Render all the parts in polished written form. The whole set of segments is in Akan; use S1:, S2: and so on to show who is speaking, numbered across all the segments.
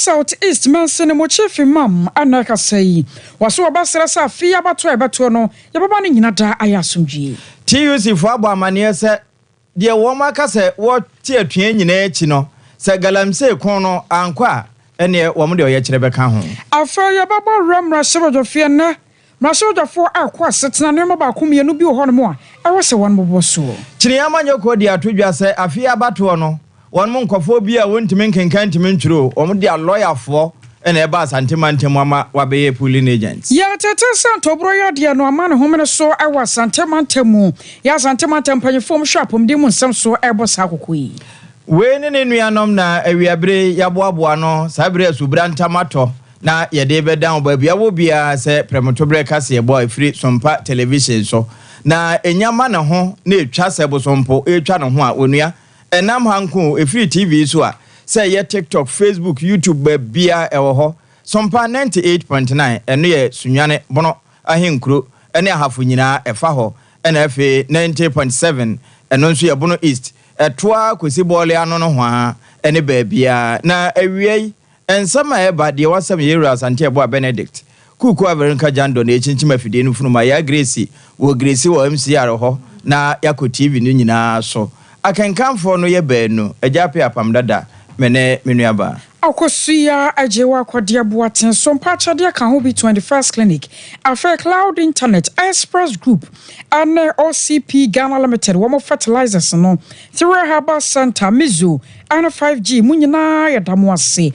S1: South East Manson mo chefi mam anaka say waso obasra sa fi abato no yababa ni nyina da ayasumdwie
S2: TUC fo abo amane se de wo maka se wo tie atuen nyina echi no se galamse kon no ankwa ene wo mo de oye kire beka ho
S1: afa yababa ramra sebodofie na Masodafo akwa setena ne maba komienu bi ho no mo a ewe se won bobo so
S2: kire amanyoko de atodwa se afi abato no won mo nkofo bi a wontimi nkenkan ntimi nturo o mo de lawyer fo ene ba asantema ntemu ama wabeye pooling agents
S1: ya tete santo bro ya de no ama ne homene so ewa asantema ntemu ya asantema ntempanyefo mo shop mde mu nsem so ebo sa kokoyi
S2: we ne nuanom na awiabre yaboaboa no sabre asubra ntamato na yede be down ba bia wo bia se premotobre kase ye boy free Sompa television so na enyama ne ho na etwa se bosompo etwa ne ho a onua enam hanko free TV so a se ye TikTok Facebook YouTube ba bia ewo ho Sompa 98.9 eno ye sunwane bono ahenkuro ene ahafo nyina efa ho ena fe 90.7 eno nso ye bono east etoa kwesi bole ano no ho a ene ba bia na awiei ensama eba de wasam yera asante ebo Benedict kuku aberenka jando na echinchima fide no funuma ya Grace wo Grace wo MCR ho na yako TV no nyina so akenkanfo no ye baanu ajape apam dada mene menuaba
S1: akosuya ajewa kwade boaten Sompa chade kan ho bi 21st clinic afa cloud internet express group and OCP Ghana Limited wo fertilizers no through Herbal Center Mizo and 5G munyina yadamuase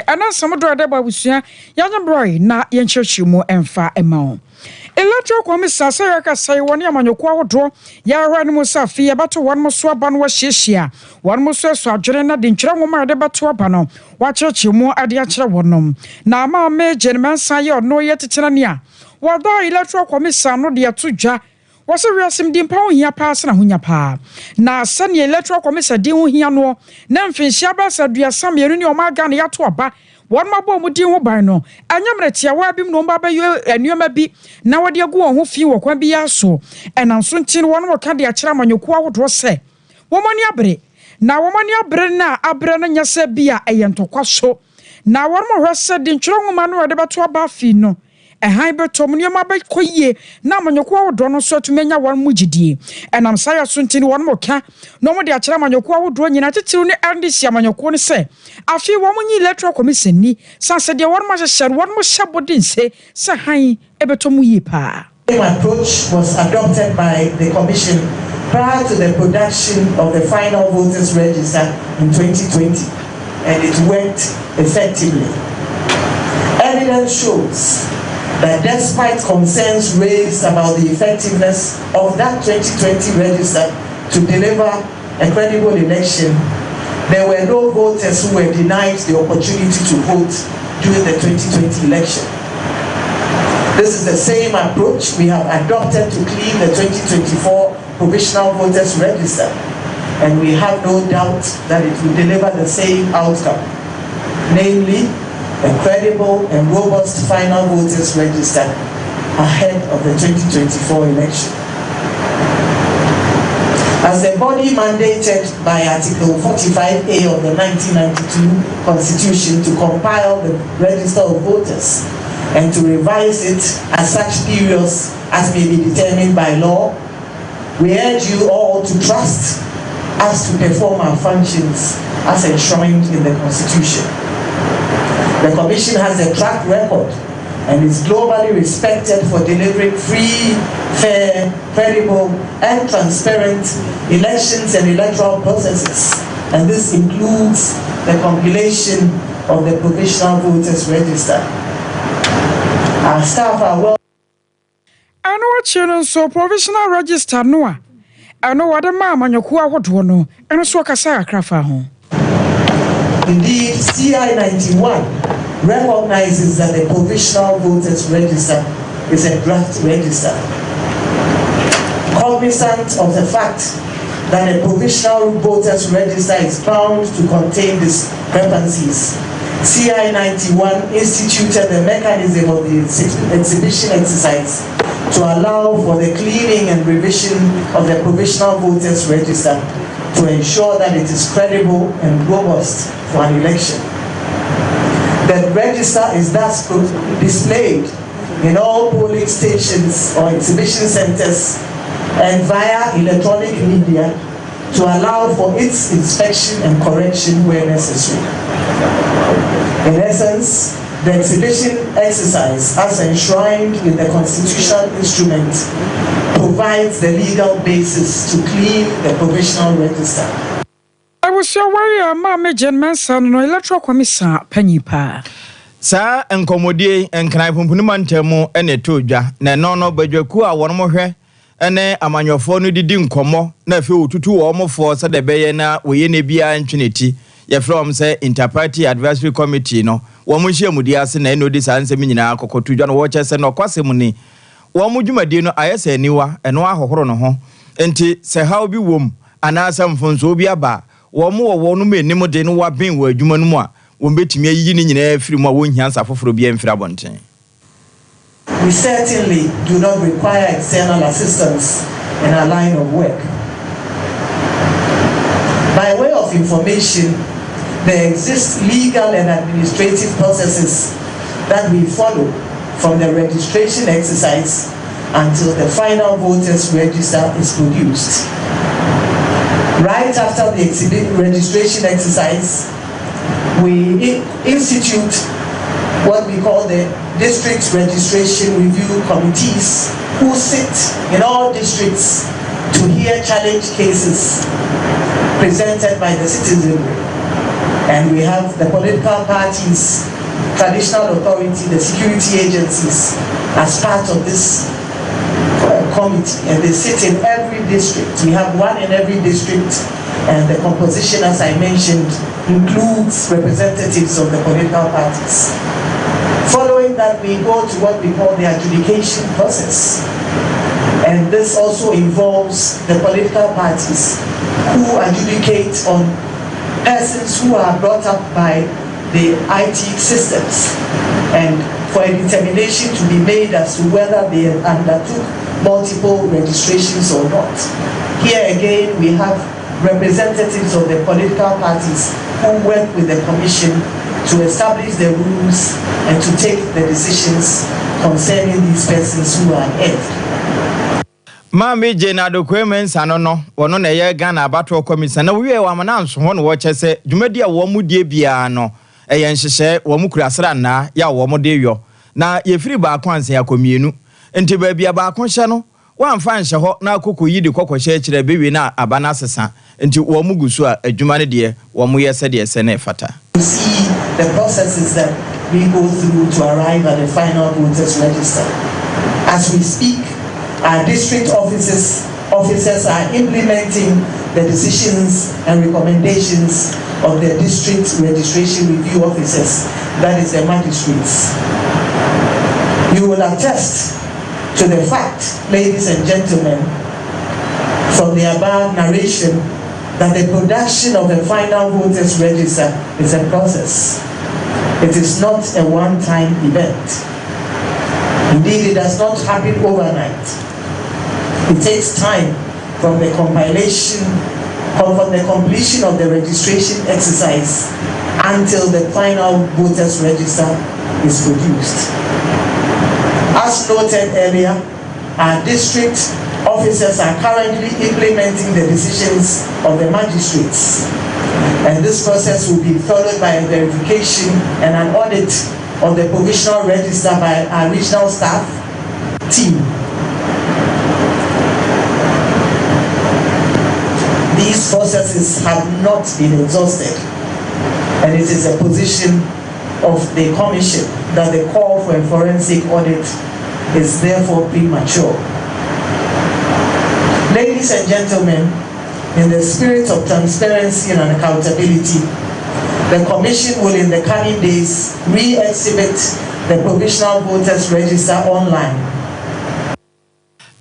S1: ana samodro de babusua yanyambroy na yenchirchimu emfa emao Electoral Commission say yaka say woni amanyoko awodo ya hwanu mu safi yabato won mo so aba no hyehyia won mo so adwere na de nkyira nwoma de bato aba no wa chereche mu ade akere wonom na ama me jenmansan ye ono ye tetena ne a wada Electoral Commission no de atodwa wose wiasim di mpa ho hia paase na honya pa na sane Electoral Commission di ho hia no na mfinhia ba saduasa me ni o ma ga na yato aba won mabo mu di ho ban no anyamretia wa bim no mba ba anuama bi na wode agu won ho fi wo kwa bi aso enanso ntin won mo ka de akira manyoku awodo se womani abre na womani abre na abre na nyase bia eyentokwa so na won mo hwese de ntwero nwoma no wode beto aba fi no ehan betom nioma ba koyie na manyoku awodo no so tumenya won mu gidie enam saya so ntin won mo ka no mo de akira manyoku awodo nyina titiru ne andisia manyoku ne se afi wo mo nyi Electoral Commission ni sanse de won ma hyehyere won mo hyabodin se han ebetom yi pa.
S3: The approach was adopted by the Commission prior to the production of the final voters register in 2020, and it worked effectively. Evidence shows that despite concerns raised about the effectiveness of that 2020 register to deliver a credible election, there were no voters who were denied the opportunity to vote during the 2020 election. This is the same approach we have adopted to clean the 2024 provisional voters register, and we have no doubt that it will deliver the same outcome, namely a credible and robust final voters register ahead of the 2024 election. As the body mandated by Article 45A of the 1992 Constitution to compile the register of voters and to revise it at such periods as may be determined by law, we urge you all to trust us to perform our functions as enshrined in the Constitution. The Commission has a track record and is globally respected for delivering free, fair, credible, and transparent elections and electoral processes. And this includes the compilation of the provisional voters register. Our staff are well.
S1: I know what you so provisional register no. I know what the mama nyoku awodo no. Eno so kasa akrafa ho.
S3: Indeed, CI 91 recognizes that the provisional voters register is a draft register. Cognizant of the fact that the provisional voters register is bound to contain discrepancies, CI 91 instituted the mechanism of the exhibition exercise to allow for the cleaning and revision of the provisional voters register to ensure that it is credible and robust for an election. register is thus displayed in all polling stations or exhibition centers and via electronic media to allow for its inspection and correction where necessary. In essence, the exhibition exercise, as enshrined in the constitutional instrument, provides the legal basis to clean the provisional register.
S1: I was your warrior, Mamma Jen Manson, no electoral commissioner, Penny Pa.
S2: Sa enkomodie enkran pumpunuma ntemu ene toja na no badwaku a wono mohwe ene amanyofo no didi nkomo na afi otutu wo mofo se de beye na woye ne bia ntweneti ye from say interparty advisory committee no wo mo hye mudi ase na eno di sansem nyina akokotudwa no wo chese no kwasem ni wo mo dwumade no ayese aniwa eno ahohoro no ho enti se haw bi wom anasa mfonso bi aba wo mo wo no menim de no wa ben wo adwuma no mu a we certainly
S3: do not require external assistance in our line of work. By way of information, there exist legal and administrative processes that we follow from the registration exercise until the final voters register is produced. Right after the registration exercise, we institute what we call the district registration review committees, who sit in all districts to hear challenge cases presented by the citizenry. And we have the political parties, traditional authority, the security agencies as part of this committee, and they sit in every district. We have one in every district, and the composition, as I mentioned, includes representatives of the political parties. Following that, we go to what we call the adjudication process, and this also involves the political parties who adjudicate on persons who are brought up by the IT systems, and for a determination to be made as to whether they undertook multiple registrations or not. Here again, we have representatives of the political parties who work with the commission to establish the rules and to take the decisions concerning these persons who are asked.
S2: Mami Jena do kwemen sanono wono na ye Ghana abato commission na wiye wa mananso ho no wo chese dwumadi a wo mu die bia no eye nhyehyɛ wo mu kurasra na ya wo mu de yo na ye firi ba akwanse akomienu enti ba bia ba akonhye no wamfa nhye ho na akoko yi de kokɔhye kire bewe na abana sesa enti wo mu gusu a adwuma ne de wo mu yese de ese na efata.
S3: See the processes that we go through to arrive at the final voters register. As we speak, our district officers are implementing the decisions and recommendations of the district registration review officers, that is the magistrates. You will attest to the fact, ladies and gentlemen, from the above narration, that the production of the final voters register is a process. It is not a one-time event. Indeed, it does not happen overnight. It takes time from the completion of the registration exercise until the final voters register is produced. As noted earlier, our district officers are currently implementing the decisions of the magistrates, and this process will be followed by a verification and an audit of the provisional register by our regional staff team. These processes have not been exhausted, and it is a position of the commission that the call for a forensic audit is therefore premature. Ladies and gentlemen, in the spirit of transparency and accountability, the commission will in the coming days re-exhibit the provisional voters register online.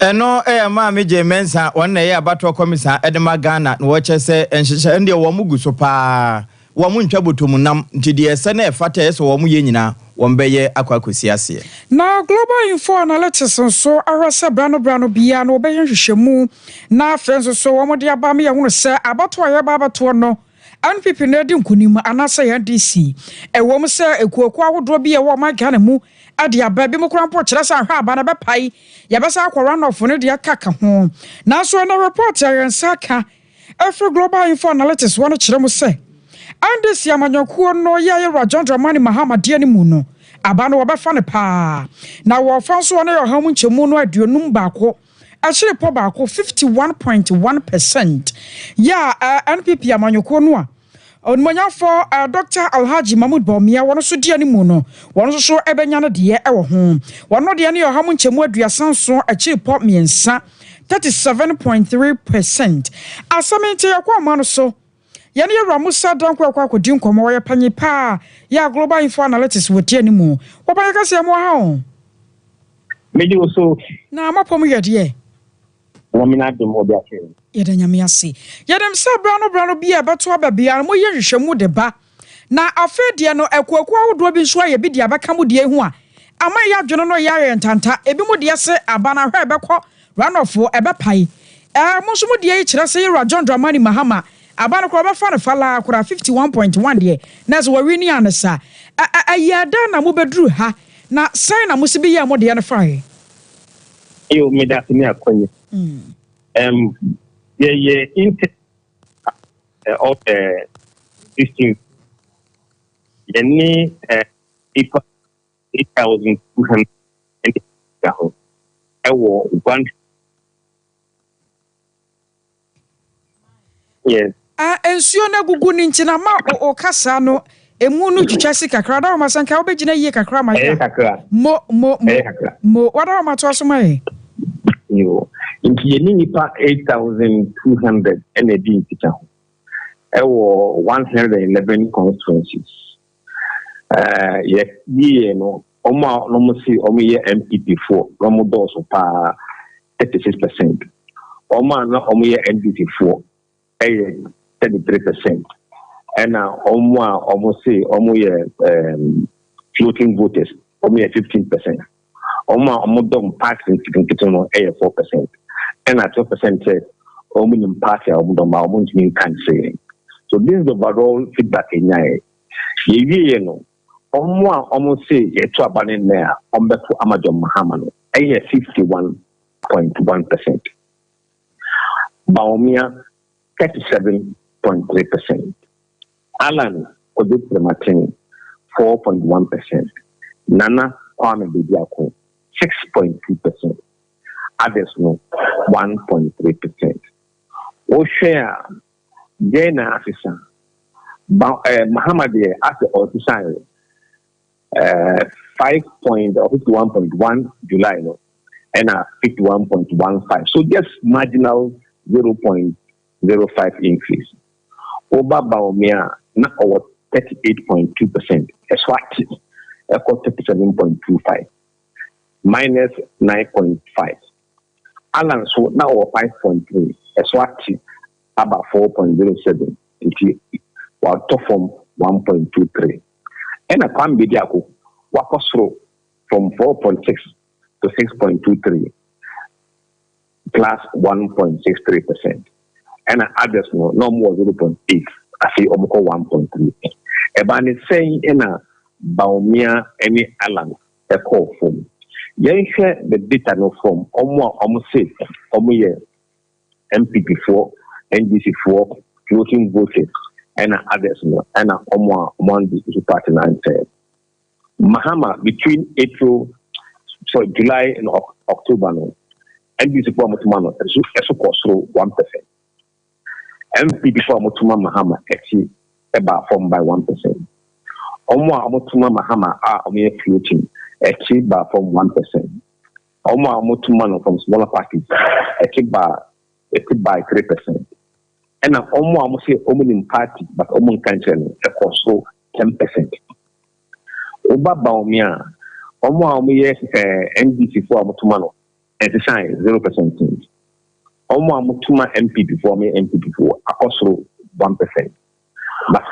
S2: Eno Mami J Mensa one na ye abato commission Edema Ghana no chese enhyehyɛ ende wo mugu so pa wo mu ntwa botom nam nti de ese na efata ese wo mu ye nyina wo mbeye akwakosi ase.
S1: Na global info analytics so ahwese brano bia no obeye hwehwemu na afenso so wo mo de aba me ye hunu se abato aye ba abato no NPP na di nkunim anasa ya DC ewom se ekuoku ahodo bi ewo ma Ghana mu ade aba bi mu krampo kire sa hwa aba na bepai ya besa akwara no fo ne de kaka ho na so na report ya nsaka Afro Global Info Analytics wono kire mu se NDC amanyokuo no ya John Dramani Mahama de ni mu no aba no obefa ne pa na wo fa so na yo hamu nchemu no aduonum baako actually po baako 51.1%. NPP amanyoko no a onmonya for Dr. Alhaji Mahmoud Bawumia wono so dia ni mu no wono so ebenya no de ewo ho wono de ne yoham nchemu aduasanso actually po miensa 37.3%. Asamente yakwa ma no so yani yawra musa danko akodi nkomo wo yepanyi pa ya Global Info Analytics wotie ni mu wo ba yakase mo ha o
S4: meji so
S1: na mapom yede
S4: wamina de mo bia ke
S1: yede nyame ase yedem se brano bia beto ababia mo ye hwehwemu de ba na afedie no ekwaku ahodo bi nso aye bi de abaka mu de hu a ama ya dwono no ya ntanta ebi mu de se abana hwe bekọ ranofo ebepai mo so mu de yi kire se yira John Dramani Mahama abana ko befa ne fala kura 51.1 de na so wini anasa ayada na mo bedru ha na sai na mo sibi ya mo de ne fae
S4: yo me da tini akonye ye inter of distinct yani 8,200 ewo one yes
S1: ensuo na gugu ni nchina ma o kasa no emu no twitwa si kakra da ma sanka obegina yie kakra ma ya mo wada ma to so mai
S4: yo inti ye nipa 8,200 NAD intika ewo 111 constituencies ye no oma no mo si omo ye MPP4 no mo do so pa 36%. Oma no omo ye NPP4 33%. And omo si omo ye floating voters omo ye 15%. Omo do party in no 4%. And 12% says omo in party omo do ma omo in country. So this is the overall feedback in ye no omo say yeto abane na ombeto amajo Mahama no 51.1%. Bawumia 37.3%. Alan Oduprematini 4.1%. Nana Kwame Bediako 6.2%. Others no 1.3%. Oshare Jena Afisa Mahama de after official 51.1 July no and 51.15. So just marginal 0.05 increase. Oba Bawumia na over 38.2%. Eswati equal 37.25 minus 9.5. Alan so now over 5.3. Eswati about 4.07. While top from 1.23. And a Kwame Bediako wakosro from 4.6 to 6.23 plus 1.63%. And others no more 0.8. I say almost 1.3. Ebani saying in a Bawumia any Alan a call form. Yen share the data no form almost say almost MPP4, NDC4, floating voters. And others no and one party and said Mahama between July and October no NDC for Mutumano so cost 1%. MPP for Mutuma Mahama actually about formed by 1%. Mutuma Mahama are floating actually by from 1%. Mutumano from smaller parties actually by 3%. And omo say in party, but in country so 10%. Oba Bawumia, yes NDC for Mutumano, and the sign 0%. Mutuma MP before me MP before also 1%. But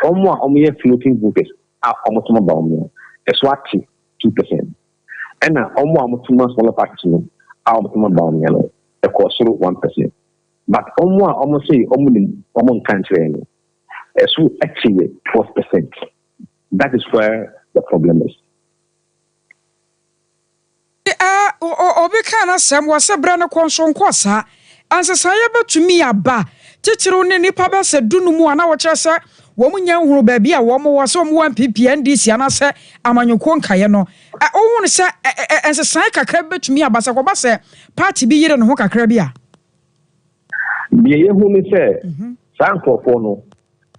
S4: yes floating voters are Mutuma Bawumia, Eswati 2%. And Mutuma smaller parties are Mutuma Bawumia, also 1%. But almost say in country So actually 12%. That is where the problem is.
S1: Obi kana sem was a brand conson kwasa. And so say to me aba. Teacher ne nipa ba se dunu mu ana wo kire se wo munya huru ba bia wo mo wo so mo wan PPNDC ana se amanyoko nkaye no. O hu se ensesan kakra betumi aba se ko ba se party bi yire ne ho kakra bia.
S4: Bia ye hu ni se sankofo no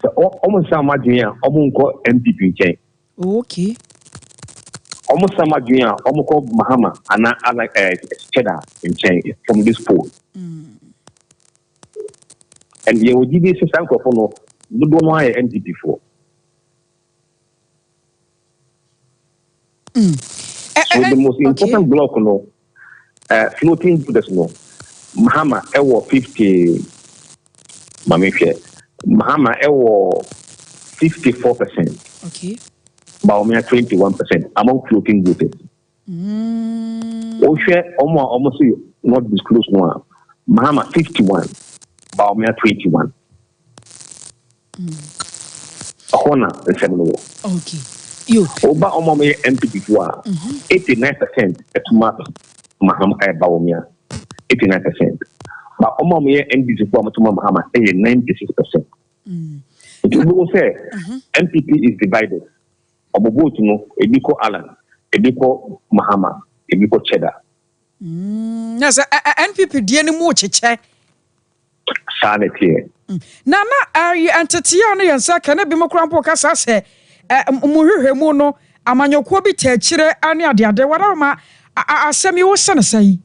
S4: se omo samadwen a omo nko MPP nchen.
S1: Okay.
S4: Almost some Adrian, almost Mahama, and I like cheddar in chain from this pool. And you will give this a sample for no, you don't want to empty before. So the most important block, no, floating to the snow. Mahama, ewo 50, Mahama, ewo 54%.
S1: Okay.
S4: Baumia 21% among floating voters. Almost not disclosed one. Mahama 51, Baumia 21. Ahona the 7.
S1: Okay. You.
S4: Oba Omome MPP 89% at Mahama Baumia. 89%. But Omome MPP Mahama 96%. It will say MPP is divided. Obobotu no ebiko Alan ebiko Mahama ebiko Cheddar
S1: yes NPP die ni mu cheche
S4: sanity
S1: na entity ya no yensa ka na bi mokrampo kasa se muhwehwe mu no amanyoko bi ta kire ane ade wada ma asemi wo sene sai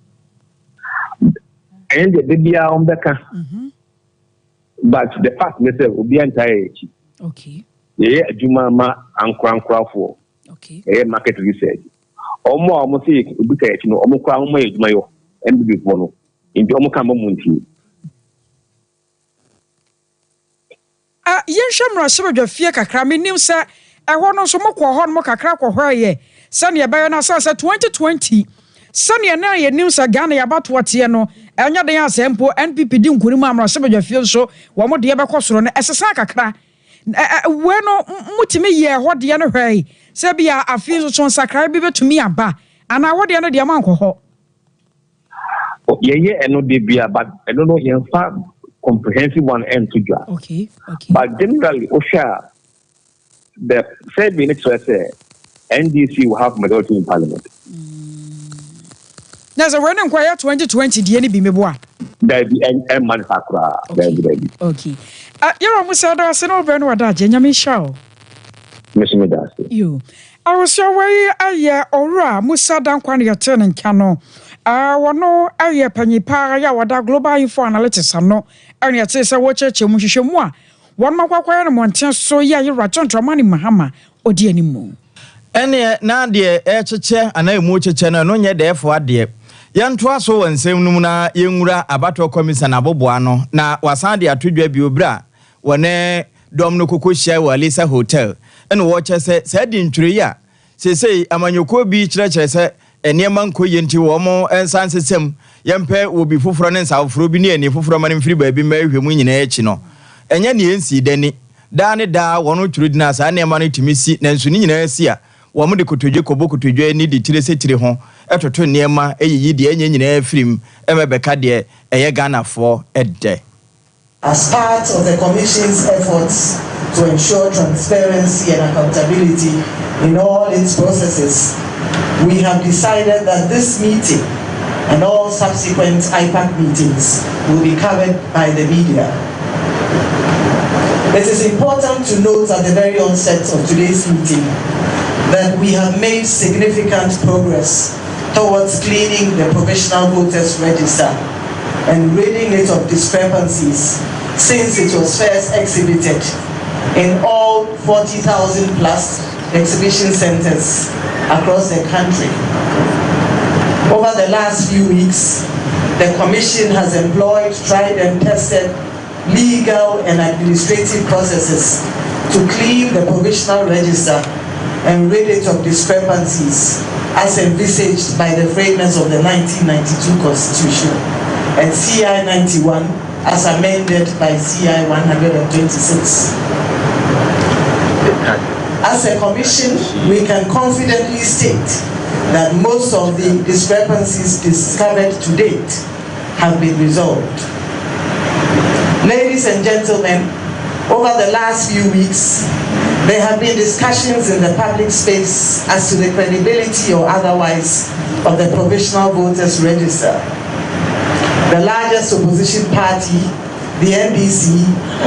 S4: and the bia ombeka but the fact myself obi antaye echi
S1: okay.
S4: Yeah, Juma ma ankra for.
S1: Okay.
S4: Market research. Almost say because almost crown my mayo and be one. Into almost come munti.
S1: Yen shamra sebedwa fie kakra menim se ehwo no so mokọ ho no kakra kọ hwa ye sane ebe na sa 2020 sane na ye nim sa Ghana ya bato tie no enya den asempo NPP di nkurimu amra sebedwa fie so wo mo de be kọ soro no esesa kakra weno mutimi ye ho de no hwai se bia afi so sakra bi betumi aba ana wo de no de ma nkọ ho
S4: ye eno de bia but I don't know in fact comprehensive one end to draw.
S1: Okay.
S4: But generally Osha the said we next say NDC will have majority in parliament.
S1: There's a running quiet 2020 the any be meboa.
S4: There be and manufacturer there be.
S1: Okay. You're almost ada se no ben wada je nyame sha o.
S4: Mission das.
S1: You. I was your way aye ora musa dan kwan ye ten nka no. Wono aye panyi pa ya wada global info analytics ano. Ene ye say wo cheche mu hwehwe mu a won makwakwaya no monten so ya ye ratonto mani Mahama odi animu.
S2: Ene na de cheche ana emu cheche no nye de efo ade. Yanto aso wansem num na yenwura abato commission aboboa no na wasan de atodwa bi obra wone dom no kokohia wa Lisa Hotel ene wo chese se di ntwere ya sesei amanyoko bi kyerɛkyerɛ sɛ eniema nkoye nti wo mo ensan sesem yempe obi foforo ne nsafoforo bi ne ani foforo mane mfiri baabi ma ehwemu nyina echi no enye ne ensi dani da ne da wono twere dina sa ne ma no timisi na nsu ni nyina asi a wo mo de kotodwe kobokotodwe ni di tire setire ho etoto niema eyiyi de enye nyina afirim emebeka de eye Ghana for edde.
S3: As part of the Commission's efforts to ensure transparency and accountability in all its processes, we have decided that this meeting and all subsequent IPAC meetings will be covered by the media. It is important to note at the very onset of today's meeting that we have made significant progress towards cleaning the provisional voters register and ridding it of discrepancies since it was first exhibited in all 40,000 plus exhibition centers across the country. Over the last few weeks, the Commission has employed tried and tested legal and administrative processes to clean the provisional register and rid it of discrepancies as envisaged by the framers of the 1992 Constitution and CI 91 as amended by CI 126. As a commission, we can confidently state that most of the discrepancies discovered to date have been resolved. Ladies and gentlemen, over the last few weeks, there have been discussions in the public space as to the credibility or otherwise of the Provisional Voters Register. The largest opposition party, the NDC,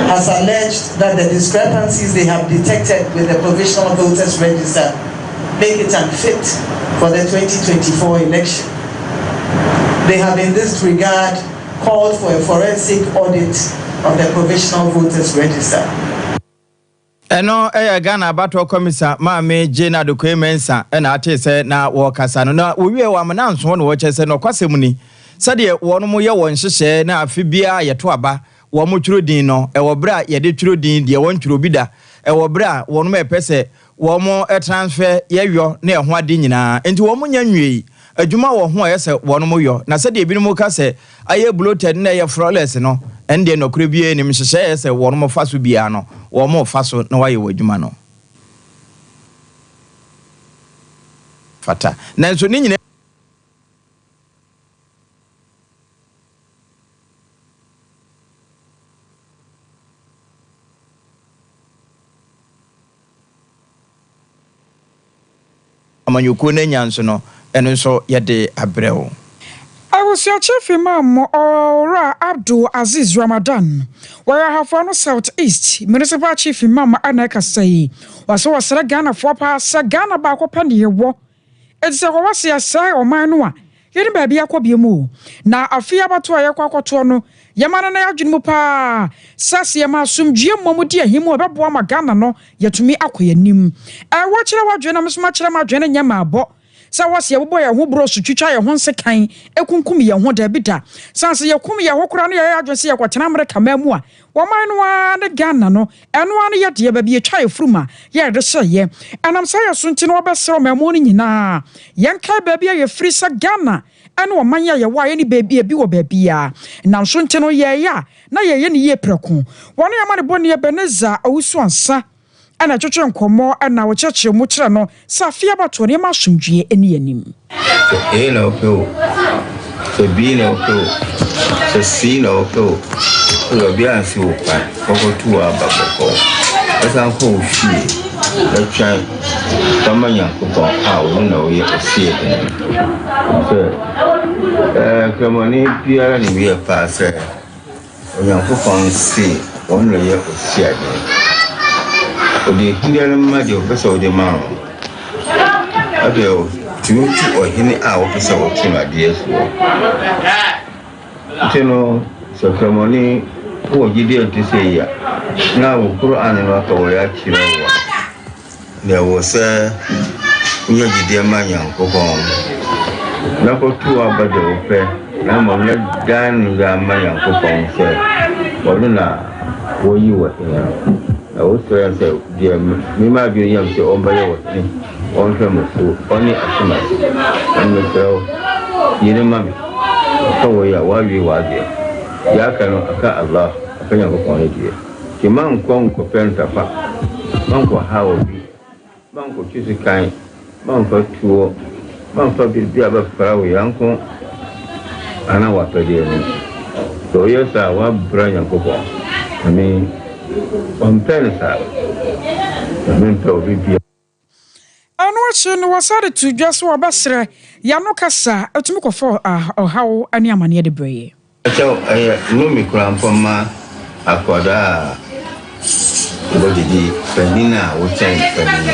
S3: has alleged that the discrepancies they have detected with the Provisional Voters Register make it unfit for the 2024 election. They have in this regard called for a forensic audit of the Provisional Voters Register.
S2: Eno Ghana Abattoir Commissar Maame Jane Adokwe Mensa na ate se na wo kasa no na wo wie wa mananso no wo chese no kwasemuni sade wono mo ye won hyehye na afibia yeto aba wo mo twiro din no wo bra ye de twiro din de won twiro bida wo bra wono mo epese wo mo transfer yeyo na ho ade nyina enti wo mo nya nwie adwuma wo ho ayese wono mo yo na sade ebi no mo ka se aye bloated na ye flawless no ende no kure bie ni mhyehye ayese wono mo faso bia no wo mo faso na waye wadwuma no fata nanso ni nyina amanyuko na nyanso no eno nso yede abrɛwo.
S1: I was your chief imam Ora Abdul Aziz Ramadan, where I have one Southeast Municipal Chief Imam Aneka say, was a Ghana for pass a Ghana back open the war. It's a Wasia say or manua. Yen baby aquabimu. Now a fear about to a quacotono, Yamana Jumupa, Sassiama sum Jim Momutia, him or Babwama Ghana no, yet to me aqua nim. I watch our generous much my gen and yama bo. Sa wasi ya boy who bro suchicha ya honse kan ekunkumi ya ho da bida sanse ya kumi ya hokura na ya adwese ya kwatena America mamu a wo man no na Ghana no eno an ya de ba bi etwa efruma ya de hye anam sa ya sunti no obesero mamu ni nyina yanka ba bi ya free sa Ghana eno wo man ya wa ye ni ba bi wo ba bia nam sunti no ye ya na ye ni ye preko wona ya mane boni ya Beneza awusu ansa ana chocho nkomo ana wo cheche mu kire no safia bato ne ma somdwie eni anim
S5: na opo so bi na opo so si na opo so bi ansi opa koko tu abakoko asa nko ofie na twan tamanya koko a wo na wo ye ofie so kemoni biara ni wi pa se onyankopon si won no ye ofie ade the Indian Madio Peso de Maro. Abel, two or any hour Peso or Tima dears. You know, so Camoni, who are you to say ya? Now, Quran and Waka, there was a dear man, Copon. Number 2 about the open. Number not done the man, Copon said, Boluna, where you were here. I was trying to say, dear, me might be young to own by your on family, only a summer. And myself, you know, mammy, so we are while we were there. Yakano, a cat Allah, a penny of a here. The man come for Penta, Uncle Howard, Uncle Chisikai, Uncle Tuo, Uncle be about Parawi, Uncle, and our pedia. So, yes, I want Brian Copo. I mean, on Pensa, the mental review.
S1: And watching was added to just what Basra, Yanokasa, a Tumiko for or how any amania de bray.
S5: So I know me cram for my Aquada. What did he, Penina, would change Penina.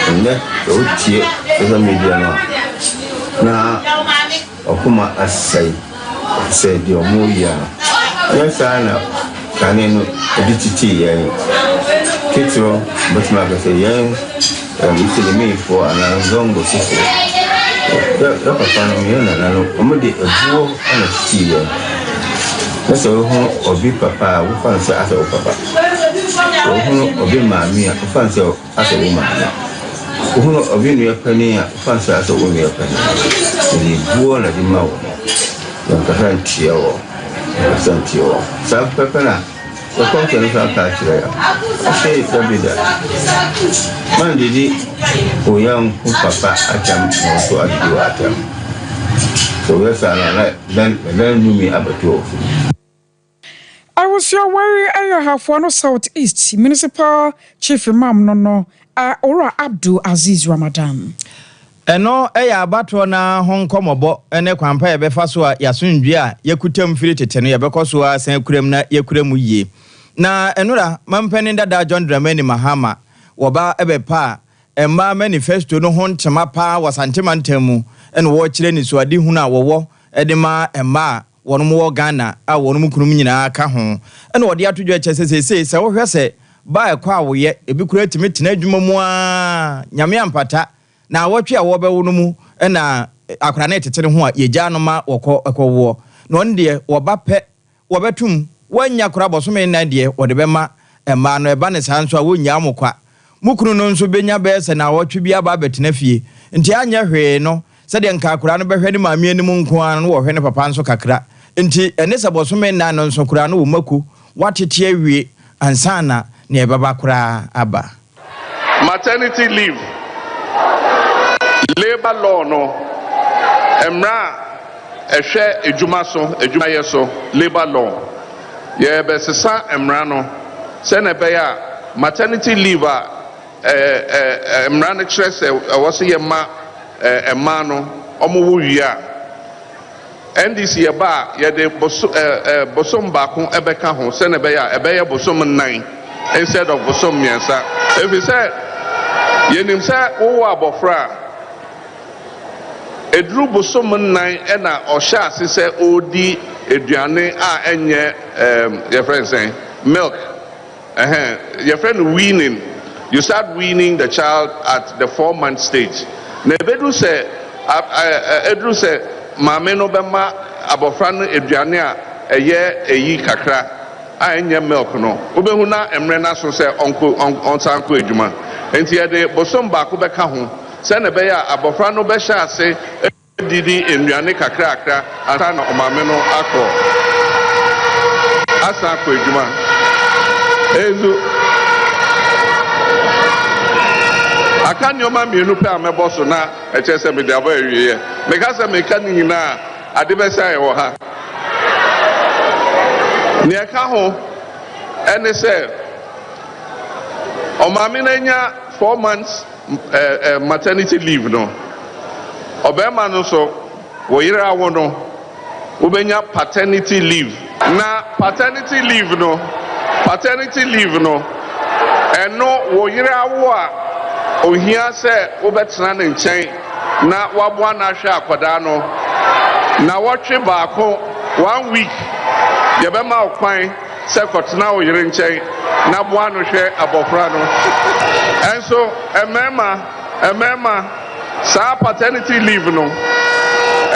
S5: And that old cheer is a medium. Now, Okuma, as said your Moya. Yes, I know. Canino, editity, Kitro, but my say, you me for an zongo sister. Papa Panaman, and I'm a bull and a steer. That's all home or be papa, who fancy as a papa. Or home or be mammy, who fancy as a woman. Who or be near penny, fancy as a woman penny. The bull and the mouth. Don't prevent you. Santio, South Pepper, The conference are catch there. I say it's every day. Man, did it? Oh, young papa, I can also do at them. So, yes, I like then do me have a tour.
S1: I was your worry. I have one Southeast Municipal Chief Imam no. Ora Abdul Aziz Ramadan.
S2: Eno eya abato na honkomobo ene kwampa ye befa so a yasundwe a yakutam firi tetene ye bekoso a san kurem na yakuremu yie na enura mampani dada John Dramani Mahama woba ebepa emma manifesto no hontema pa wasantema ntemu ene wo kire ni so adi hunu a wowo edema emma wono mo Ghana a wono mu kunum nyina aka ho ene wode atodwo chesesese se wo hwese ba ekwa wo ye ebi kura timi tena adwuma mu a nyame ampata na wotwe a wobewo no mu na akora na tetene ho a yegya no ma wokwo no nde woba pe wobetum wanya kora bosome na de wode bema ema no eba ne sanso a wonya amokwa mukunu no nso benya bese na wotwe bia ba betena fie nti anya hwe no se de nka akora no behwe ne maame anim nko an no wo hwe ne papa nso kakra nti enese bosome na no nso kora no wo maku watete awie ansana ne ebaba kora aba
S6: maternity leave labor law no emra ehwe edwuma yeso labor law ye besesa emra no se na be ya maternity leave a emra no kire se wose ye ma emma no omowo wia NDC ye ba ye de bosom ba ko ebeka ho se na be ya ebe ye bosom 9 instead of bosom miensa if he said yenim sa wo abofra edru bosom 9 na ohya ase se odi eduane a enye your friend saying milk your friend weaning you start weaning the child at the 4-month stage na bedu se edru se mame no bema abofra no eduane a eye eyi kakra a enye milk no obehu na emre na so se onsanko edwuma enti ede bosom ba ko beka ho se na be ya abofra no be sha ase didi enduane kakra akra ata na omame no akọ asa ko edwuma ezu aka nyoma mienu pe amebo so na eche se me de aba ewie me ka se me ka ni na ade be sha e wo ha ni aka ho ene se omame na nya 4 months maternity leave no obema no so wo yire awo no ubenya paternity leave na paternity leave no eno wo yire awo a ohia se obetena ne nchen na wabo na hwe akoda no na wotwe baako 1 week yebema okwan se kotena wo yire nchen na bo anu hwe abofra no enso emema sa paternity leave no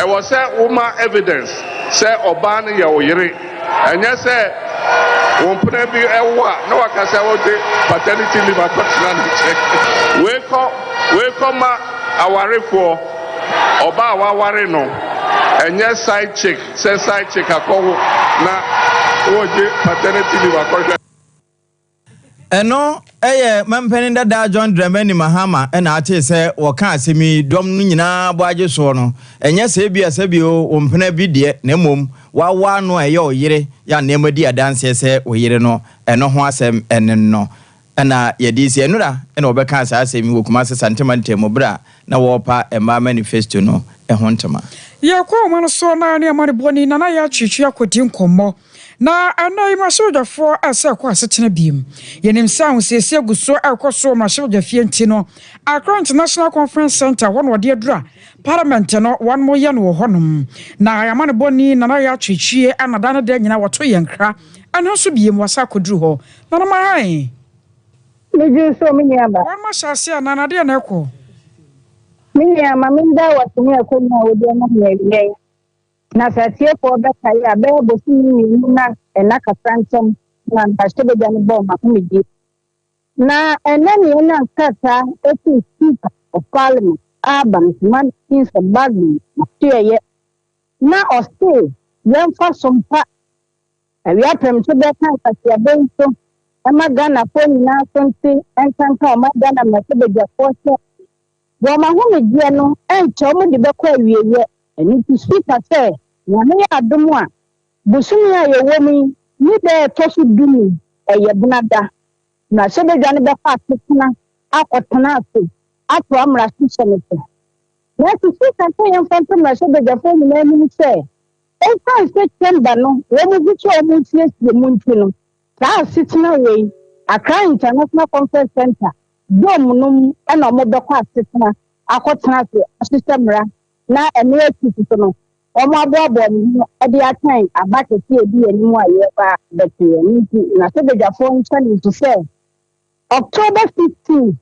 S6: e was say woman evidence say oba no ye wo yire enye say won puna bi ewa na waka say wo de paternity leave akotena no check we come awarefo oba aware no enye side chick akowo na wo de paternity leave akotena
S2: eno eye mampeni dada John Dramani Mahama ena ate se woka asemi dom no nyina boaje so no enye se bia se bio ompena bi de na mom wawa no eye oyire ya na emadi adanse se oyire no eno ho asem enen no ena yedi se enura ena obeka asa asemi wokuma se santema ntemo bra na wopa emma manifesto no ehontema
S1: ye kwa man so na ne amane boni na ya twitwi akodi nkommo na anai masojafo ase kwa asetena biem yenim san sese guso akoso masojafie ntino Accra International Conference Center won wode adura parliament no wan mo ye no honum na ayamane boni na ya twitwie anada ne da nyina woto yenkra ana so biem wasa koduru ho na ma han
S7: meji so minyaba
S1: wan ma shase anana de na ekọ
S7: minyama minda watumi akonya wode na ye na satie ko beka ya be bosi ni na ena kasantem na ndashebe jani bomba kumiji na enani ena kata eti speaker of parliament urban man is a badly ye na oste yemfa sompa awia pem to be kan kasia benso ama Ghana phone na sonti enkanka o ma Ghana me se be jafo se wo ma ho me die no encho mo de be kwa awieye eni to speaker say nyame ya adom a busumi a ye wo mi ni de to so dumi eye bunada na se be jane be fa tena akotena aso ato amra sishenete na to speaker say en fanto na se be jafo ni na ni say en fa se chamber no wo mo bi cho mo tie se mo nti no saa sitina we Accra International Conference Center dom no na mo be kwa sitina akotena se systemra na ene atutu no omo aboabo ni e de atan abaketi ebi animu aye ba betie ni na se bejafo nchani to say October 15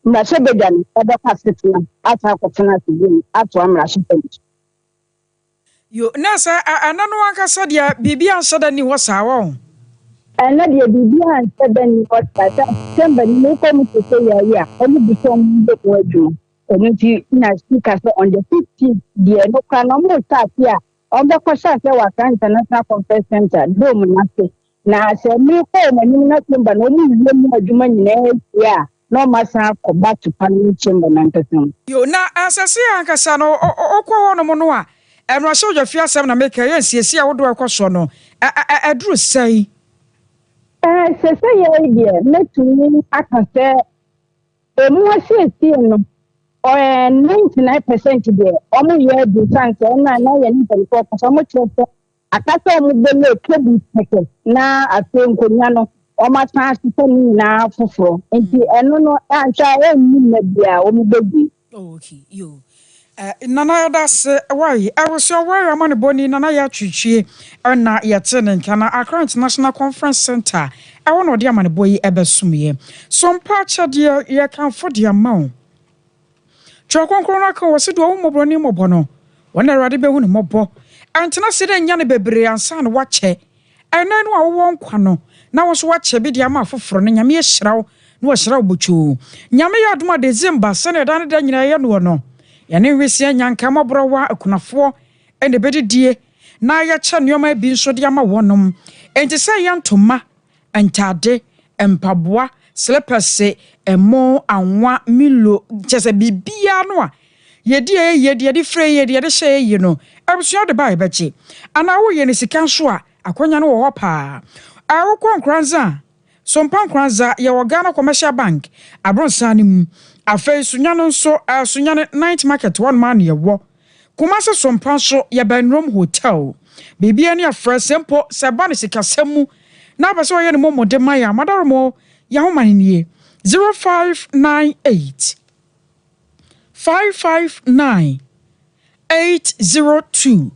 S7: na se bejani e be kwa sitina ata akotena se bi ato amra shipent
S1: yo na sa anano ankasa dia bibi ansada ni wo sawo
S7: ana dia bibi ansada ni wo tata semba ni ko mu to say ya omo bi so mu de ko adwuma Only na speaker on the 15th, the no can almost start here. On the question, there was International Conference Center, Dome Nasi. Now, I said, me home and nothing but only women in yeah, no matter go back to Panama Chamber.
S1: Yo, na asase ankasa no okwo no no a emra so je fia sem na make ye siesie wo do akwoso no aduru sai
S7: Se ye ye metumi aka se emu asiesie no 99% there. Only you have the chance. Na ya ni for so much. Akata mu bele kebi peke. Na ase nkonya no. O ma chance to ni na foforo. Enti eno no ancha eni na bia o mu bebi.
S1: Okay, yo. Nana that's why I was so worried among the boni nana ya twitwie na ya tene kana Accra International Conference Center. I want no dia man boy ebesumye. Some patch dia ya kan for dia maun. Chokonkron aka wose do wo mobro ni mobbo no wona awade behu ni mobbo antena se de nya ne bebre ansa na wache ena no a wo nkwa no na wo so wache bi dia ma foforo no nyame ehiraw na wo hiraw bochu nyame ya adoma December se ne da ne da nyina ye no ya ne hwesia nyanka mobro wa akunafo ene bedidie na ya che nioma bi nso dia ma wonom enti se ya ntoma antade empaboa slippers emo anwa milo chese bibia no a yedi de frey yedi de hye yi no abusua de bai beche ana wo ye ne sika so a akonya no wo pa a wo konkranza Sompa nkranza ye wo Ghana Commercial Bank abronsa ni mu afei sunya no nso sunya ne night market one man ye wo Kumase Sompa so ye Benrom Hotel bibia ne afra sempo se ba ne sika semu na ba so ye ne momode maya madaromo ya ho maninie 0598 559 802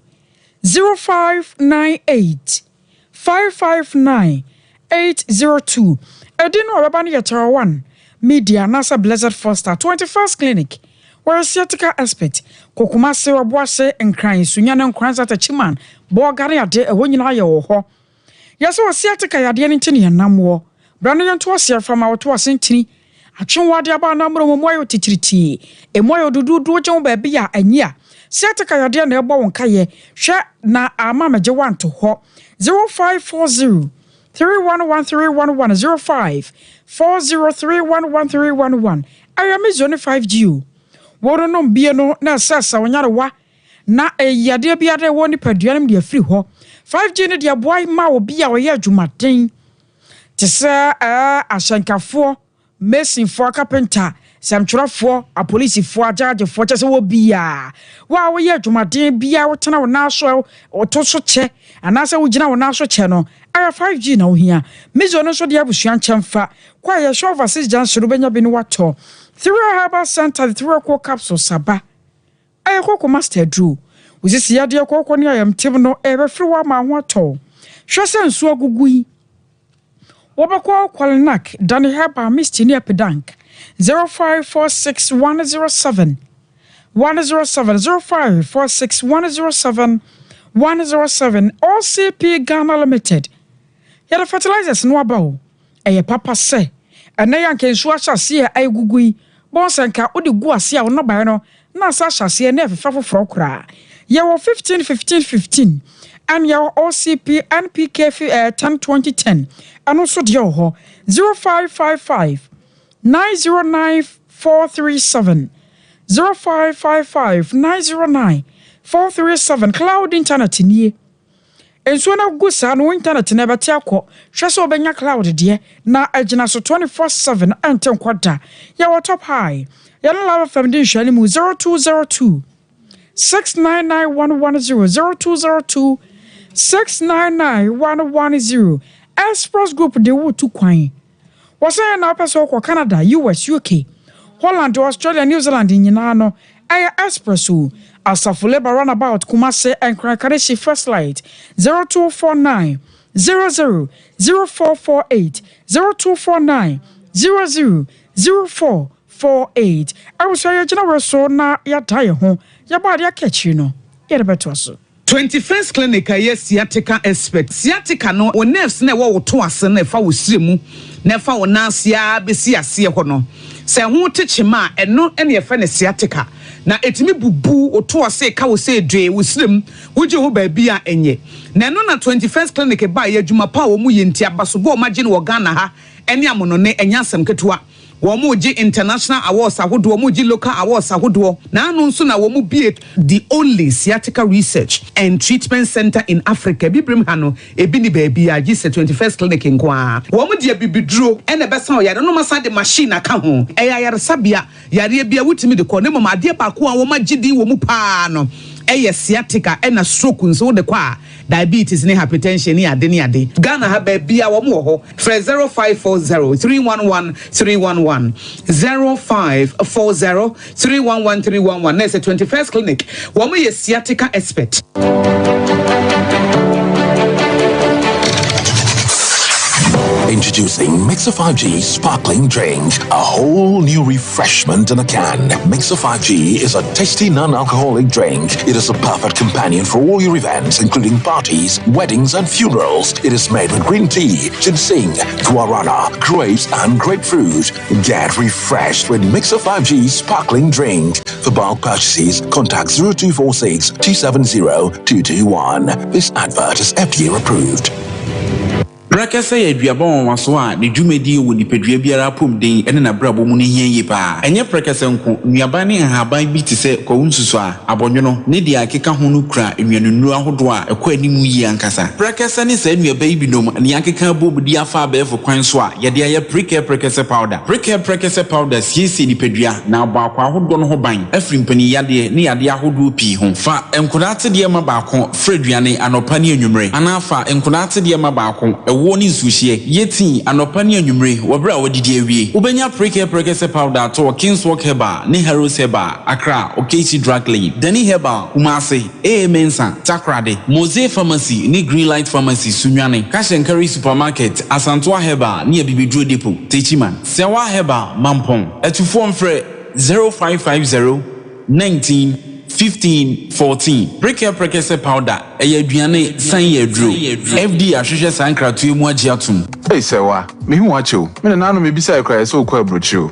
S1: 0598 559 802 Edino Rabani Yatara 1 Media Nasa Blessed Foster 21st Clinic where theatrical expert Kokumase Wabuase and Crying Sunyana and Kranza Tachiman Bogari Ade a Wonyina Yo. Yes, was theatrical Yadian Tini and Namwo. Brandon to us here from our to us in Tini. A chunwa de about number of moyo titriti. A moyo do John Babia and ya. Theatrical Yadian Nebo and Kaye. Sha na Amama Jawan to ho 0540 311311 05 40311 I am is only 5G. Wono no bieno na sasa wonyare wa na yade bia de woni paduanam de afri ho 5G ne de boy ma obi a oye adwumaden te se ashankafo mesinfo carpenter samtwerafo apolisifo ajagefo chese wo bia wa oye adwumaden bia wotena wo na so otoso che anase wo gina wo na so che no aya 5G na wo hia mezo no so de abusua nchemfa kwa ye show overseas janso benya bi no wato 3 Herbal Center 3 Core Capsule Saba ayekoko master drew uzisi yade ekoko ne ayamtem no ebefri wa ma ho ato hwese nsu agugui wobekwa kwalnak Danny Herbal Misty ne pedank 0546107107 0546107107 OCP Ghana Limited yada fertilizers no abawo eye papa se ene yanke nsu ahyase ay gugui bonsenka odi gu ase a no bae no na asa hyase na efefa foforo kra ye wo 15 and your OCP NPK 10-2010 and also the 0555 909 437 0555 909 437 cloud internet nie enso na gusa no internet na beti akọ hwese obenya cloud de na agina so 24/7 enten kwada ya wa top high ya na lava family hwani mu 0202 699 0202 699 Express Group de wo tu kwan wose na person ko Canada US UK Holland Australia New Zealand nyina no aya Expresso Asafule Runabout Kumase and Krankareshi First Light 0249 000448 0249 000448 I was say you so na ya die ho ya ba ya catch you no ya beto so
S8: 21st clinic aye sciatica expert sciatica no o nerves na wo to ase na fa wo siremu na fa wo nansia besi ase ho no se ho techima eno ene ye fa ne sciatica na etimi bubu oto ase ka wo se dwe wo sirem wo je ho ba bia enye na eno na 21st clinic ba ye adwuma pa wo mu ye ntia baso bo magine wo Ghana ha ene amono ne enyasem ketewa Womuji international awards ahodo womuji local awards ahodo na anu nso na womu be the only sciatica research and treatment center in Africa bibrim hano ebi ni baby a gise 21st clinic nkwa womu de bibidro ene besa o yare no masa de machine aka ho eya yare sabia yare bia wutimi de ko ne mama de ba ko a womu gidi womu pa no eye sciatica ena stroke nso de kwa diabetes ne hypertension ni ade Ghana ha ba bia womu ho 0540 311 311 0540 311 311 Next 21st clinic womu ye sciatica expert.
S9: Introducing Mixer 5G Sparkling Drink, a whole new refreshment in a can. Mixer 5G is a tasty non-alcoholic drink. It is a perfect companion for all your events, including parties, weddings, and funerals. It is made with green tea, ginseng, guarana, grapes, and grapefruit. Get refreshed with Mixer 5G Sparkling Drink. For bulk purchases, contact 0246 270 221. This advert is FDA approved.
S10: Brakasa ya duabon waso a ne dwumedi wo nipadua biara pomden ene na brabo mu ne hianye pa enye brakasa nko nuaban ne haban bi te se ko nsusu a abonwono ne dia akeka ho no kura enwanunu ahodo a ekwa animu yi ankasa brakasa ne sa nuaban bi nom ne akeka bobudi afa abefo kwan so a ye de ya brakasa powder siesi nipadua na aba akwa ahodo no ho ban afri mpani yade ne yade ahodo pi ho fa enkodate de ma baako freduane anopa ne anwumre anafa enkodate de ma baako woni sushie yeti anopa ne anwumre wobra wodidi awie ubenya prekese powder to Kingswalk Herbal ne Heroes Herbal Accra Okechi Drug Lane Dani Herbal Kumase Mensa Takrade Mose Pharmacy ne Greenlight Pharmacy Sunwane Kashenkari Supermarket Asantoa Herbal ne Bibidro Depot Techiman Sewa Herbal Mampong etufo mfre 0550 19 15-14 prekese powder aduane san yedro FD ahwehwe sankratu emu agiatum
S11: hey sewa me hu acho me na nanu me bisa ekra so kwa brochu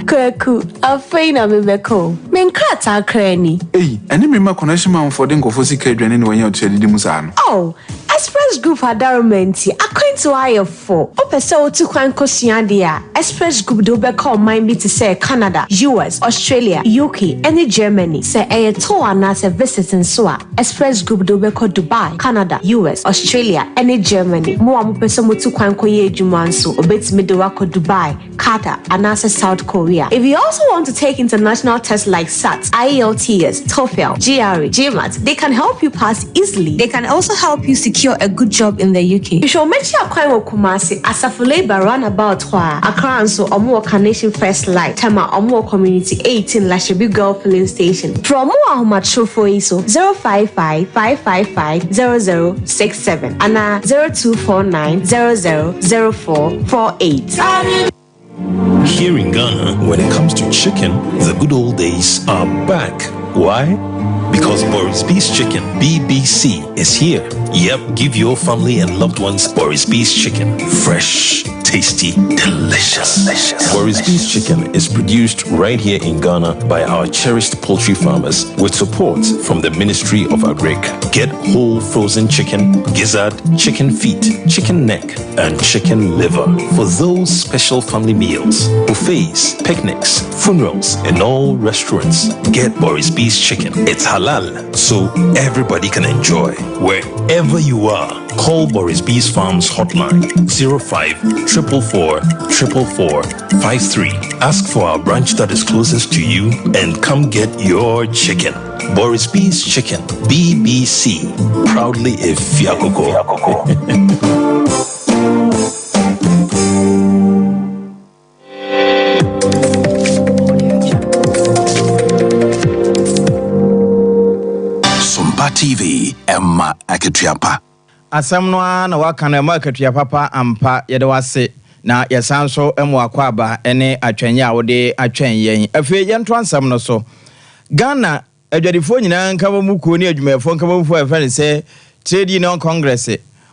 S12: Kwaku afeina mebeko menkrata krani
S11: hey eni me ma connection man for den kofo sika aduane ne wanya otu adidi musa no
S12: oh Express Group adarumenti akwantu ayefo opese otu kwan kosua dia Express Group do be call mind be to say Canada US Australia UK and Germany say to anase visiting so Express Group do be call Dubai Canada US Australia and Germany mo am pese motu kwan koye adwuma nso obetimi de wako Dubai Qatar anase South Korea. If you also want to take international tests like SAT, IELTS, TOEFL, GRE, GMAT, they can help you pass easily. They can also help you secure a good job in the UK. You should make sure you Kumasi Asafule Runabout Accra so Omo Carnation First Light Tama Omo Community 18 Lashabi Girl Filling Station. From Omo Macho for ISO 055 555 0067 and 0249 000448.
S13: Here in Ghana, when it comes to chicken, the good old days are back. Why? Because Boris B's Chicken, BBC, is here. Yep, give your family and loved ones Boris Beef's chicken. Fresh, tasty, delicious. Boris Beef's chicken is produced right here in Ghana by our cherished poultry farmers with support from the Ministry of Agric. Get whole frozen chicken, gizzard, chicken feet, chicken neck, and chicken liver for those special family meals, buffets, picnics, funerals, and all restaurants. Get Boris Beef's chicken. It's halal, so everybody can enjoy. Wherever you are, call Boris Beef's Farms hotline 05 444 444 53. Ask for our branch that is closest to you and come get your chicken. Boris Beef's Chicken, BBC, proudly a Fiakoko.
S9: Sompa TV, Emma Aketiapa.
S2: Asam no na waka na Emma Aketiapa papa ampa yede wase na yesan so emu akwaba ene atwenye a wode atwen yen afi yento ansam no so Ghana adwadifo nyina nka ba mu ko ni adwumafo nka ba mu fo efe se Trade Union Congress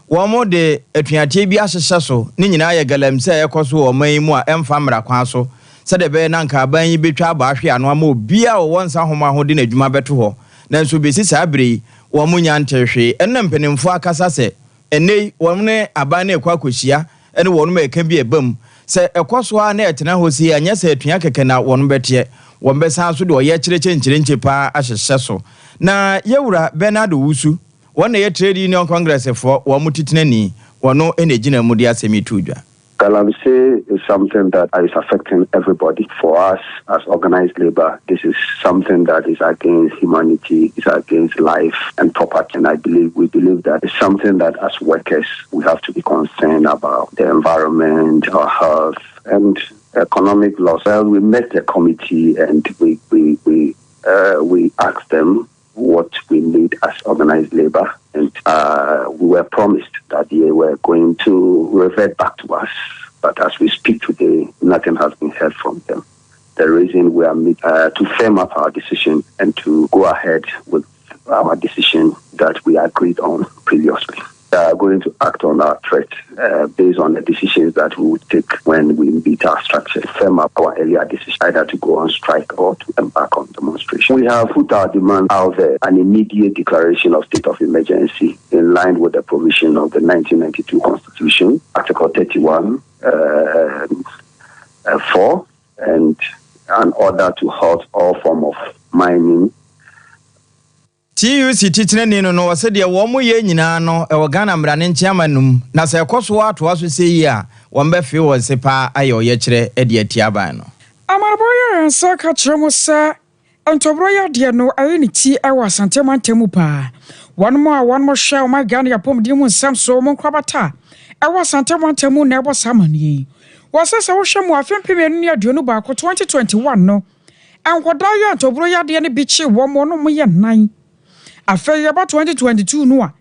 S2: wo de atuate bi ahyehye so ni nyina ya galamse yekoso wo man mu a emfa mra kwan so se de be na nka ban yi betwa ba ahwe ano ama obia wo wonsa homa ho de na adwuma beto ho na nso besi sabere wo munya ntehwe enne mpenimfo akasa se ene wo ne aban na ekwa kohyia ene wo no ma eka bi ebam se ekoso a na etena ho si anya se atua keke na wo no bete wo mbesa so de wo ye kyerekyenkyere pa ahyehye so na yewura Bernard Wusu wona ye Trade Union Congress for wo mutitinani wono ene gina mu dia semitudwa.
S4: Galamsey is something that is affecting everybody. For us as organized labor, this is something that is against humanity, is against life and property. And we believe that it's something that as workers, we have to be concerned about the environment, our health, and economic loss. Well, we met the committee and we asked them what we need as organized labor, and we were promised that they were going to revert back to us. But as we speak today, nothing has been heard from them. The reason we are to firm up our decision and to go ahead with our decision that we agreed on previously. We are going to act on our threat based on the decisions that we would take when we meet our structure, firm up our earlier decision, either to go on strike or to embark on demonstration. We have put our demand out there, an immediate declaration of state of emergency in line with the provision of the 1992 Constitution, Article 31, 4, and an order to halt all form of mining.
S2: TUC titinani no wase de wo mo ye nyina no e wo Ghana mrane nchiamanum na se ekoso ato aso sei a wo mbe fe wo sepa ayo ye kire e de atiaban no
S1: amarboya nsa ka kire mo sa ntobro ya de no ayi ni ti e wa santemantemu pa one more share my Ghana yapom di mu nsam so mo kwabata e wa santemantemu na e bo samani wase se wo hwe mo afempem enu ne aduonu ba ko 2021 no enkoda ya ntobro ya de ne bichi wo mo no mo ye nan afei about 2022 no a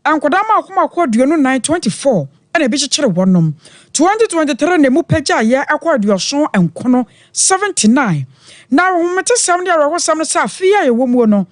S1: ankoda ma akoma akoduonu 924 ena bi kyekere wonom 2023 ne mu pagya ye akoduoso enkono 79 na homete sam de arwosam no sa afei ye wo mu no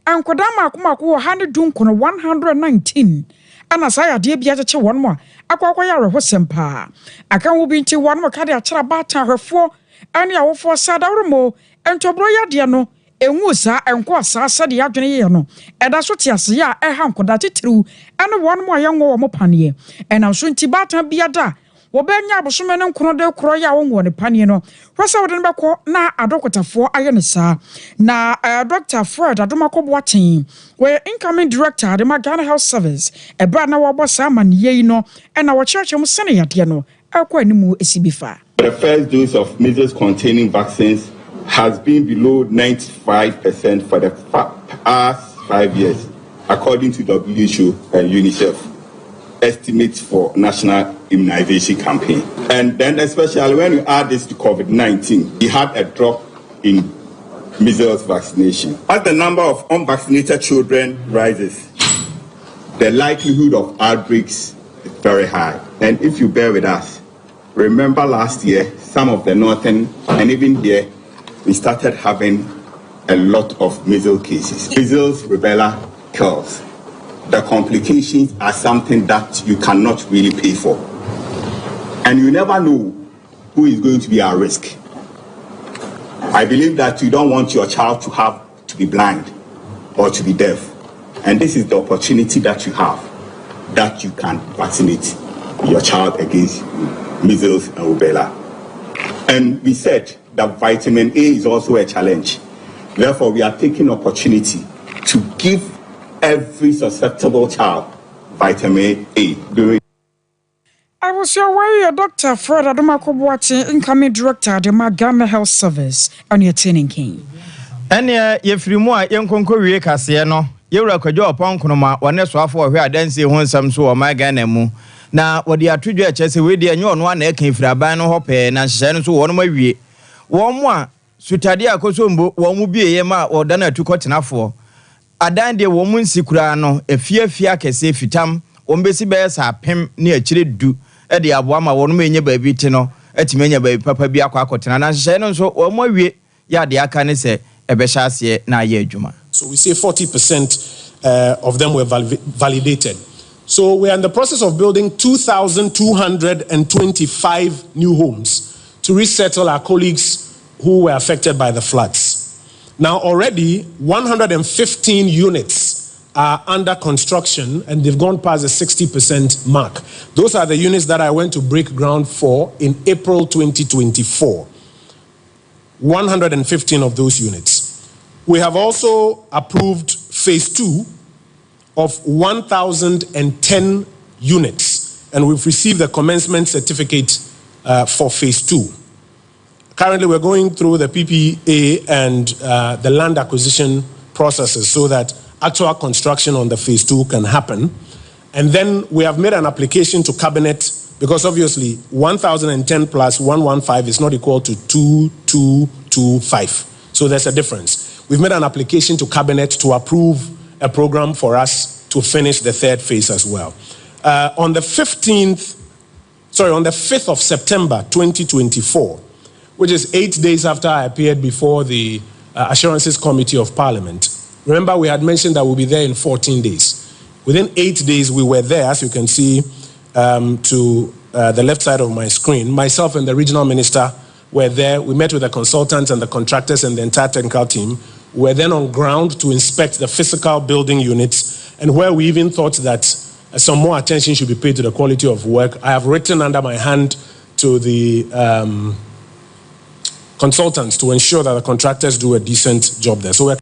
S1: ankoda ma akoma akwo 119 ana sa ya de bia kyekye wonom a akwa ya arwosam pa aka wo bi nti wonom ka de akyera bata hwefo ani awofo sadawremo entobro ya de no enwu sa enko asase de adwene ye no eda so tiase ya eha nkoda titiru ene won mo ayenwo wo mo panie ena so nti batan biada wo benya abosome ne nkono de kro ya wo ne panie no hwesa wo de beko na adokotafo aye ne sa na Dr. Fred Adomakoboaten we incoming director de Ghana Health Service ebra na wo bosa amaniye yi no ena wo kyerkyem sene yade no akwa animu esibifa.
S14: The first dose of measles containing vaccines has been below 95% for the past 5 years, according to WHO and UNICEF estimates for national immunization campaign. And then especially when you add this to COVID-19, we had a drop in measles vaccination. As the number of unvaccinated children rises, the likelihood of outbreaks is very high. And if you bear with us, remember last year, some of the northern and even here, we started having a lot of measles cases. Measles, rubella kills. the complications are something that you cannot really pay for. And you never know who is going to be at risk. I believe that you don't want your child to be blind or to be deaf. And this is the opportunity that you have, that you can vaccinate your child against measles and rubella. And we said that vitamin A is also a challenge. Therefore, we are taking opportunity to give every susceptible child vitamin A during.
S1: I was your way, Dr. Fred Adomakobuati, incoming director of the Ghana Health Service, and your training king.
S2: And if you want, young Concoria Cassiano, you're a cojo upon Conoma, one as well for where dancing on some so my Ganemu. Now, what the attribute Chelsea with the new one came for a ban of hope and Shannon to one way. One more, Sutadia Kosumbu, one would be a yama or dana to cut enough for. A dandy woman Sicurano, a fear can say fitam, one basic bears are pim near Chile do. Eddie Abwama won't mean your baby tino, et mania baby papa be a quacotin, and Shannon so or more we, ya the Akane say, a beshasie na ye juma.
S15: So we say 40% of them were validated. So we are in the process of building 2,225 new homes to resettle our colleagues who were affected by the floods. Now already 115 units are under construction and they've gone past the 60% mark. Those are the units that I went to break ground for in April 2024. 115 of those units. We have also approved phase 2 of 1,010 units, and we've received the commencement certificate for phase 2. Currently, we're going through the PPA and the land acquisition processes so that actual construction on the phase 2 can happen. And then we have made an application to Cabinet because obviously 1,010 plus 115 is not equal to 2,225. So there's a difference. We've made an application to Cabinet to approve a program for us to finish the third phase as well. On the 5th of September 2024, which is 8 days after I appeared before the Assurances Committee of Parliament. Remember, we had mentioned that we'll be there in 14 days. Within 8 days, we were there, as you can see to the left side of my screen. Myself and the regional minister were there. We met with the consultants and the contractors and the entire technical team. We were then on ground to inspect the physical building units, and where we even thought that some more attention should be paid to the quality of work, I have written under my hand to the consultants to ensure that the contractors do a decent job there. So we're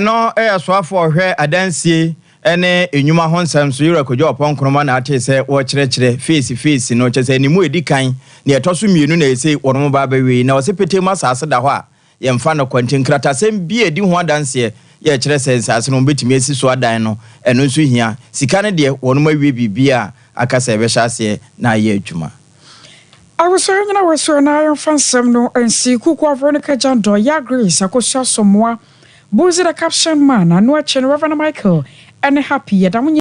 S2: no swap for where I dance see any inuma honsam so you could job upon Croma na say watch face no chase any more dikan near Tosu Munu say or no baby now say Petimas as da wa yemfa no kwantin krata sem bie di ho dance ye chere sense as no betimi esi so adan no eno nso hia sika ne de wono ma wie bibia aka se be hyase na ye adwuma
S1: awosoro na wosoro na yon fansem no ensi kuku Veronica Jando ya Grace akosua somoa Buzi the caption man anu ache Reverend Michael and happy